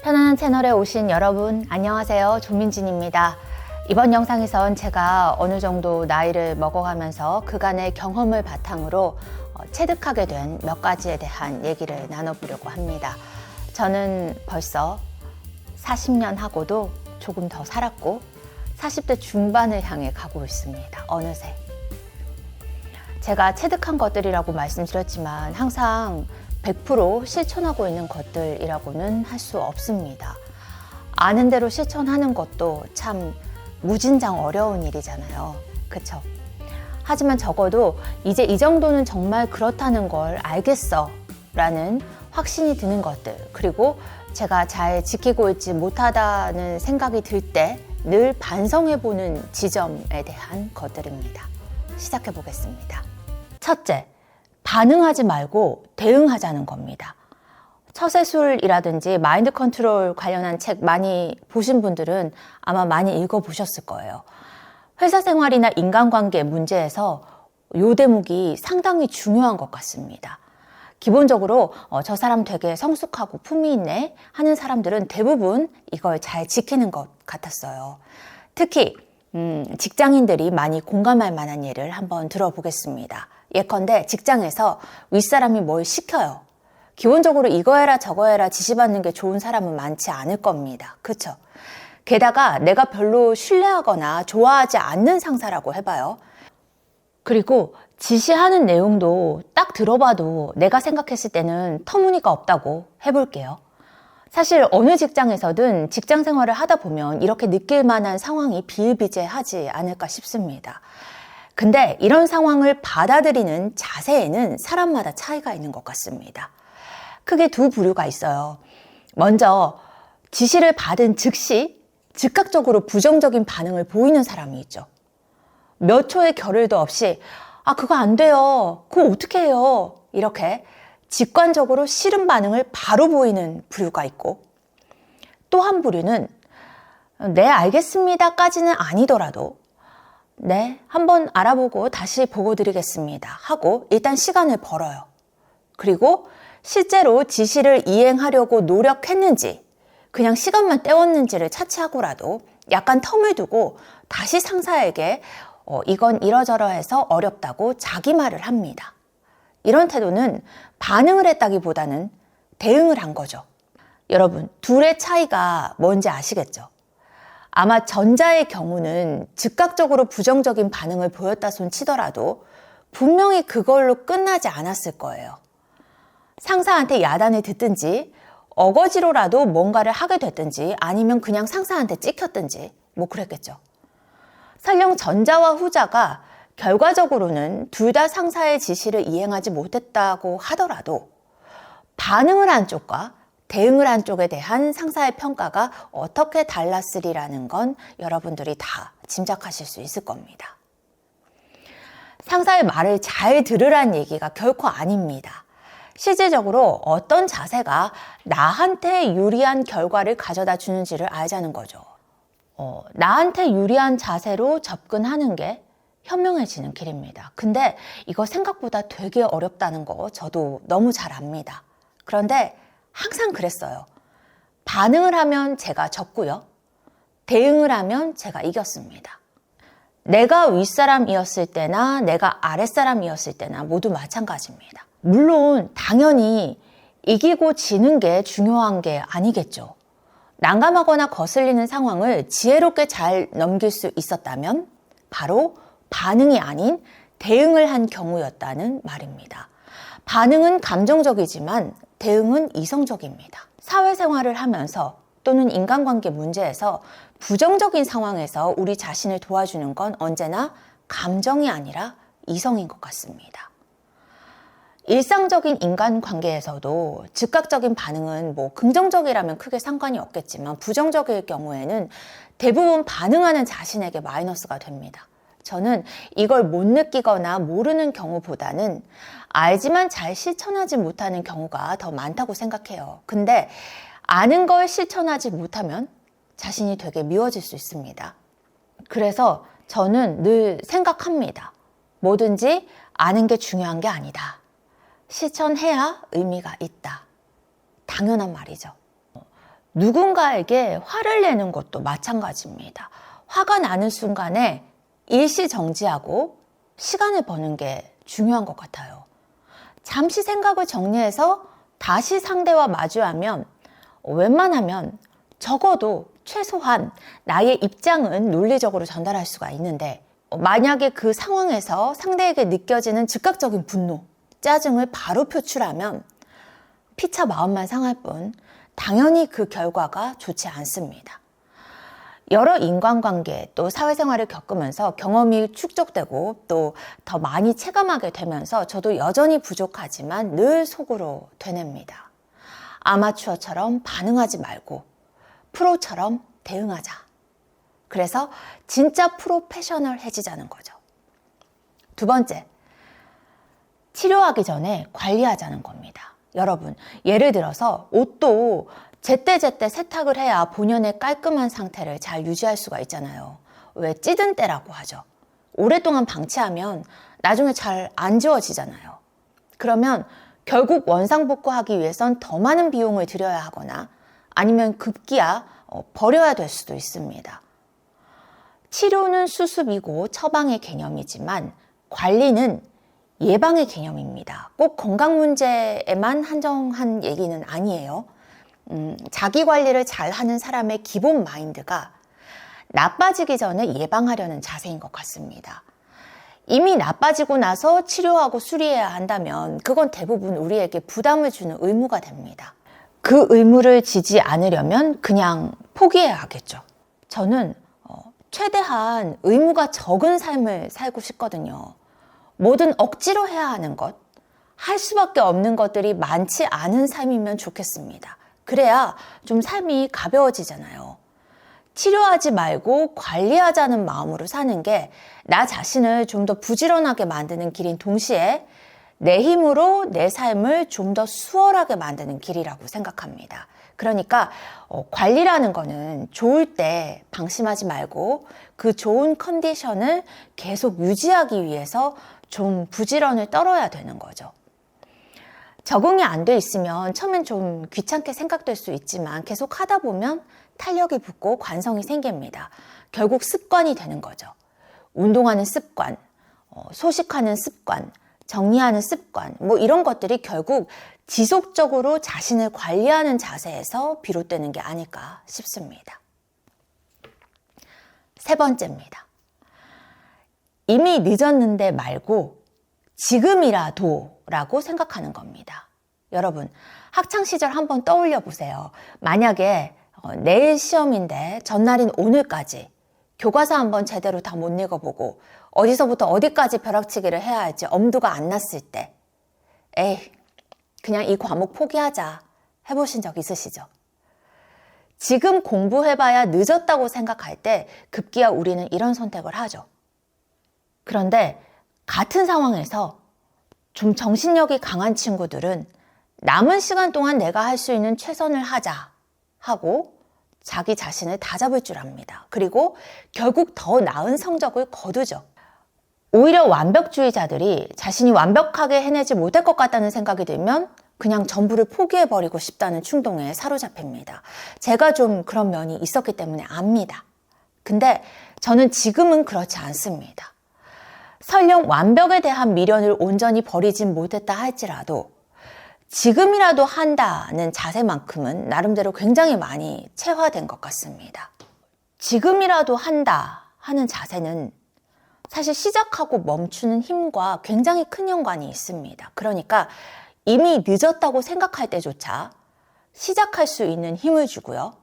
편안한 채널에 오신 여러분 안녕하세요. 조민진입니다. 이번 영상에선 제가 어느 정도 나이를 먹어가면서 그간의 경험을 바탕으로 체득하게 된 몇 가지에 대한 얘기를 나눠보려고 합니다. 저는 벌써 40년 하고도 조금 더 살았고 40대 중반을 향해 가고 있습니다. 어느새. 제가 체득한 것들이라고 말씀드렸지만 항상 100% 실천하고 있는 것들이라고는 할 수 없습니다. 아는 대로 실천하는 것도 참 무진장 어려운 일이잖아요. 그쵸? 하지만 적어도 이제 이 정도는 정말 그렇다는 걸 알겠어 라는 확신이 드는 것들, 그리고 제가 잘 지키고 있지 못하다는 생각이 들 때 늘 반성해보는 지점에 대한 것들입니다. 시작해 보겠습니다. 첫째, 반응하지 말고 대응하자는 겁니다. 처세술이라든지 마인드 컨트롤 관련한 책 많이 보신 분들은 아마 많이 읽어보셨을 거예요. 회사 생활이나 인간관계 문제에서 이 대목이 상당히 중요한 것 같습니다. 기본적으로 저 사람 되게 성숙하고 품위 있네 하는 사람들은 대부분 이걸 잘 지키는 것 같았어요. 특히 직장인들이 많이 공감할 만한 예를 한번 들어보겠습니다. 예컨대 직장에서 윗사람이 뭘 시켜요. 기본적으로 이거 해라 저거 해라 지시받는 게 좋은 사람은 많지 않을 겁니다. 그렇죠? 게다가 내가 별로 신뢰하거나 좋아하지 않는 상사라고 해봐요. 그리고 지시하는 내용도 딱 들어봐도 내가 생각했을 때는 터무니가 없다고 해볼게요. 사실 어느 직장에서든 직장 생활을 하다 보면 이렇게 느낄 만한 상황이 비일비재하지 않을까 싶습니다. 근데 이런 상황을 받아들이는 자세에는 사람마다 차이가 있는 것 같습니다. 크게 두 부류가 있어요. 먼저 지시를 받은 즉시 즉각적으로 부정적인 반응을 보이는 사람이 있죠. 몇 초의 겨를도 없이 그거 안 돼요. 그거 어떻게 해요? 이렇게 직관적으로 싫은 반응을 바로 보이는 부류가 있고, 또 한 부류는 네, 알겠습니다까지는 아니더라도 네, 한번 알아보고 다시 보고 드리겠습니다 하고 일단 시간을 벌어요. 그리고 실제로 지시를 이행하려고 노력했는지 그냥 시간만 때웠는지를 차치하고라도 약간 텀을 두고 다시 상사에게 이건 이러저러해서 어렵다고 자기 말을 합니다. 이런 태도는 반응을 했다기보다는 대응을 한 거죠. 여러분, 둘의 차이가 뭔지 아시겠죠? 아마 전자의 경우는 즉각적으로 부정적인 반응을 보였다 손 치더라도 분명히 그걸로 끝나지 않았을 거예요. 상사한테 야단을 듣든지 어거지로라도 뭔가를 하게 됐든지 아니면 그냥 상사한테 찍혔든지 뭐 그랬겠죠. 설령 전자와 후자가 결과적으로는 둘 다 상사의 지시를 이행하지 못했다고 하더라도 반응을 한 쪽과 대응을 한 쪽에 대한 상사의 평가가 어떻게 달랐으리라는 건 여러분들이 다 짐작하실 수 있을 겁니다. 상사의 말을 잘 들으란 얘기가 결코 아닙니다. 실질적으로 어떤 자세가 나한테 유리한 결과를 가져다 주는지를 알자는 거죠. 나한테 유리한 자세로 접근하는 게 현명해지는 길입니다. 근데 이거 생각보다 되게 어렵다는 거 저도 너무 잘 압니다. 그런데 항상 그랬어요. 반응을 하면 제가 졌고요. 대응을 하면 제가 이겼습니다. 내가 윗사람이었을 때나 내가 아랫사람이었을 때나 모두 마찬가지입니다. 물론 당연히 이기고 지는 게 중요한 게 아니겠죠. 난감하거나 거슬리는 상황을 지혜롭게 잘 넘길 수 있었다면 바로 반응이 아닌 대응을 한 경우였다는 말입니다. 반응은 감정적이지만 대응은 이성적입니다. 사회생활을 하면서 또는 인간관계 문제에서 부정적인 상황에서 우리 자신을 도와주는 건 언제나 감정이 아니라 이성인 것 같습니다. 일상적인 인간관계에서도 즉각적인 반응은 뭐 긍정적이라면 크게 상관이 없겠지만 부정적일 경우에는 대부분 반응하는 자신에게 마이너스가 됩니다. 저는 이걸 못 느끼거나 모르는 경우보다는 알지만 잘 실천하지 못하는 경우가 더 많다고 생각해요. 근데 아는 걸 실천하지 못하면 자신이 되게 미워질 수 있습니다. 그래서 저는 늘 생각합니다. 뭐든지 아는 게 중요한 게 아니다. 실천해야 의미가 있다. 당연한 말이죠. 누군가에게 화를 내는 것도 마찬가지입니다. 화가 나는 순간에 일시정지하고 시간을 버는 게 중요한 것 같아요. 잠시 생각을 정리해서 다시 상대와 마주하면 웬만하면 적어도 최소한 나의 입장은 논리적으로 전달할 수가 있는데, 만약에 그 상황에서 상대에게 느껴지는 즉각적인 분노, 짜증을 바로 표출하면 피차 마음만 상할 뿐 당연히 그 결과가 좋지 않습니다. 여러 인간관계 또 사회생활을 겪으면서 경험이 축적되고 또 더 많이 체감하게 되면서 저도 여전히 부족하지만 늘 속으로 되냅니다. 아마추어처럼 반응하지 말고 프로처럼 대응하자. 그래서 진짜 프로페셔널해지자는 거죠. 두 번째, 치료하기 전에 관리하자는 겁니다. 여러분, 예를 들어서 옷도 제때제때 세탁을 해야 본연의 깔끔한 상태를 잘 유지할 수가 있잖아요. 왜 찌든 때라고 하죠. 오랫동안 방치하면 나중에 잘 안 지워지잖아요. 그러면 결국 원상복구하기 위해선 더 많은 비용을 들여야 하거나 아니면 급기야 버려야 될 수도 있습니다. 치료는 수습이고 처방의 개념이지만 관리는 예방의 개념입니다. 꼭 건강 문제에만 한정한 얘기는 아니에요. 자기 관리를 잘하는 사람의 기본 마인드가 나빠지기 전에 예방하려는 자세인 것 같습니다. 이미 나빠지고 나서 치료하고 수리해야 한다면 그건 대부분 우리에게 부담을 주는 의무가 됩니다. 그 의무를 지지 않으려면 그냥 포기해야 하겠죠. 저는 최대한 의무가 적은 삶을 살고 싶거든요. 뭐든 억지로 해야 하는 것, 할 수밖에 없는 것들이 많지 않은 삶이면 좋겠습니다. 그래야 좀 삶이 가벼워지잖아요. 치료하지 말고 관리하자는 마음으로 사는 게 나 자신을 좀 더 부지런하게 만드는 길인 동시에 내 힘으로 내 삶을 좀 더 수월하게 만드는 길이라고 생각합니다. 그러니까 관리라는 거는 좋을 때 방심하지 말고 그 좋은 컨디션을 계속 유지하기 위해서 좀 부지런을 떨어야 되는 거죠. 적응이 안 돼 있으면 처음엔 좀 귀찮게 생각될 수 있지만 계속 하다 보면 탄력이 붙고 관성이 생깁니다. 결국 습관이 되는 거죠. 운동하는 습관, 소식하는 습관, 정리하는 습관, 뭐 이런 것들이 결국 지속적으로 자신을 관리하는 자세에서 비롯되는 게 아닐까 싶습니다. 세 번째입니다. 이미 늦었는데 말고 지금이라도 라고 생각하는 겁니다. 여러분, 학창시절 한번 떠올려 보세요. 만약에 내일 시험인데 전날인 오늘까지 교과서 한번 제대로 다 못 읽어보고 어디서부터 어디까지 벼락치기를 해야 할지 엄두가 안 났을 때 에이, 그냥 이 과목 포기하자 해보신 적 있으시죠? 지금 공부해봐야 늦었다고 생각할 때 급기야 우리는 이런 선택을 하죠. 그런데 같은 상황에서 좀 정신력이 강한 친구들은 남은 시간 동안 내가 할 수 있는 최선을 하자 하고 자기 자신을 다잡을 줄 압니다. 그리고 결국 더 나은 성적을 거두죠. 오히려 완벽주의자들이 자신이 완벽하게 해내지 못할 것 같다는 생각이 들면 그냥 전부를 포기해버리고 싶다는 충동에 사로잡힙니다. 제가 좀 그런 면이 있었기 때문에 압니다. 근데 저는 지금은 그렇지 않습니다. 설령 완벽에 대한 미련을 온전히 버리진 못했다 할지라도 지금이라도 한다는 자세만큼은 나름대로 굉장히 많이 체화된 것 같습니다. 지금이라도 한다 하는 자세는 사실 시작하고 멈추는 힘과 굉장히 큰 연관이 있습니다. 그러니까 이미 늦었다고 생각할 때조차 시작할 수 있는 힘을 주고요.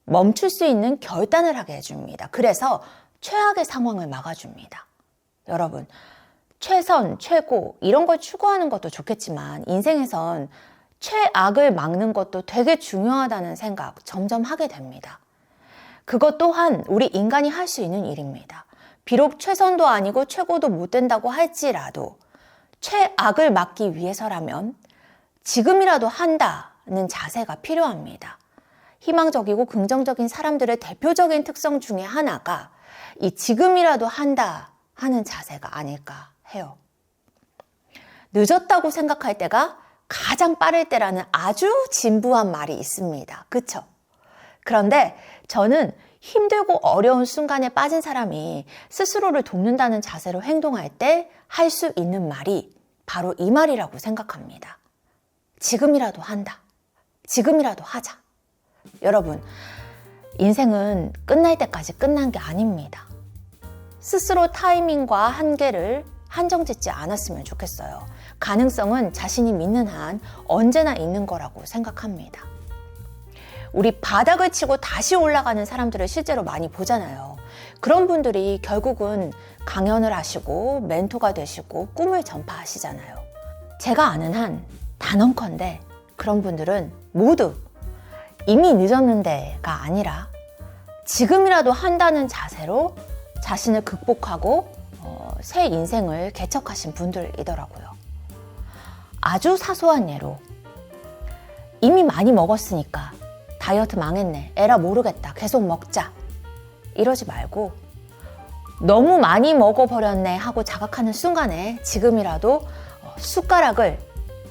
멈출 수 있는 결단을 하게 해줍니다. 그래서 최악의 상황을 막아줍니다. 여러분, 최선, 최고 이런 걸 추구하는 것도 좋겠지만 인생에선 최악을 막는 것도 되게 중요하다는 생각 점점 하게 됩니다. 그것 또한 우리 인간이 할 수 있는 일입니다. 비록 최선도 아니고 최고도 못 된다고 할지라도 최악을 막기 위해서라면 지금이라도 한다는 자세가 필요합니다. 희망적이고 긍정적인 사람들의 대표적인 특성 중에 하나가 이 지금이라도 한다 하는 자세가 아닐까 해요. 늦었다고 생각할 때가 가장 빠를 때라는 아주 진부한 말이 있습니다. 그쵸? 그런데 저는 힘들고 어려운 순간에 빠진 사람이 스스로를 돕는다는 자세로 행동할 때 할 수 있는 말이 바로 이 말이라고 생각합니다. 지금이라도 한다. 지금이라도 하자. 여러분, 인생은 끝날 때까지 끝난 게 아닙니다. 스스로 타이밍과 한계를 한정짓지 않았으면 좋겠어요. 가능성은 자신이 믿는 한 언제나 있는 거라고 생각합니다. 우리 바닥을 치고 다시 올라가는 사람들을 실제로 많이 보잖아요. 그런 분들이 결국은 강연을 하시고 멘토가 되시고 꿈을 전파하시잖아요. 제가 아는 한 단언컨대 그런 분들은 모두 이미 늦었는데가 아니라 지금이라도 한다는 자세로 자신을 극복하고 새 인생을 개척하신 분들이더라고요. 아주 사소한 예로 이미 많이 먹었으니까 다이어트 망했네, 에라 모르겠다, 계속 먹자 이러지 말고 너무 많이 먹어버렸네 하고 자각하는 순간에 지금이라도 숟가락을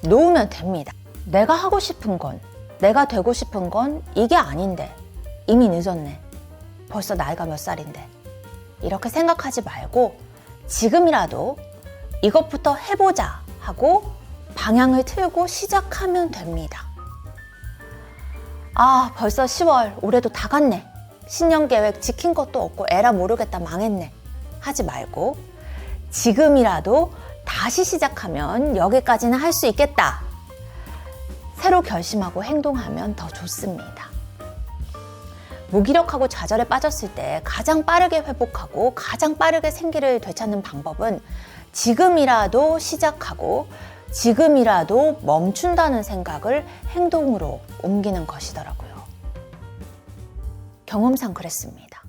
놓으면 됩니다. 내가 하고 싶은 건, 내가 되고 싶은 건 이게 아닌데 이미 늦었네, 벌써 나이가 몇 살인데 이렇게 생각하지 말고 지금이라도 이것부터 해보자 하고 방향을 틀고 시작하면 됩니다. 아, 벌써 10월, 올해도 다 갔네. 신년 계획 지킨 것도 없고 에라 모르겠다, 망했네 하지 말고 지금이라도 다시 시작하면 여기까지는 할 수 있겠다. 새로 결심하고 행동하면 더 좋습니다. 무기력하고 좌절에 빠졌을 때 가장 빠르게 회복하고 가장 빠르게 생기를 되찾는 방법은 지금이라도 시작하고 지금이라도 멈춘다는 생각을 행동으로 옮기는 것이더라고요. 경험상 그랬습니다.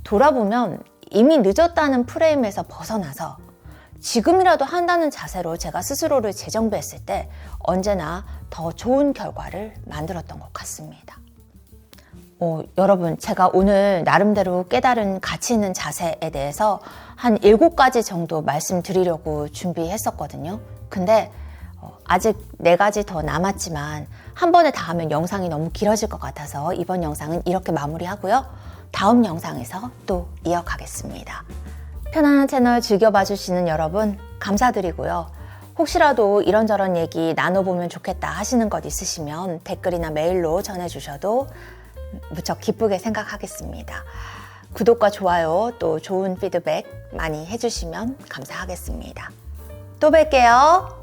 돌아보면 이미 늦었다는 프레임에서 벗어나서 지금이라도 한다는 자세로 제가 스스로를 재정비했을 때 언제나 더 좋은 결과를 만들었던 것 같습니다. 여러분, 제가 오늘 나름대로 깨달은 가치 있는 자세에 대해서 한 7가지 정도 말씀드리려고 준비했었거든요. 근데 아직 4가지 더 남았지만 한 번에 다 하면 영상이 너무 길어질 것 같아서 이번 영상은 이렇게 마무리하고요. 다음 영상에서 또 이어가겠습니다. 편안한 채널 즐겨봐 주시는 여러분 감사드리고요. 혹시라도 이런저런 얘기 나눠보면 좋겠다 하시는 것 있으시면 댓글이나 메일로 전해주셔도 무척 기쁘게 생각하겠습니다. 구독과 좋아요 또 좋은 피드백 많이 해주시면 감사하겠습니다. 또 뵐게요.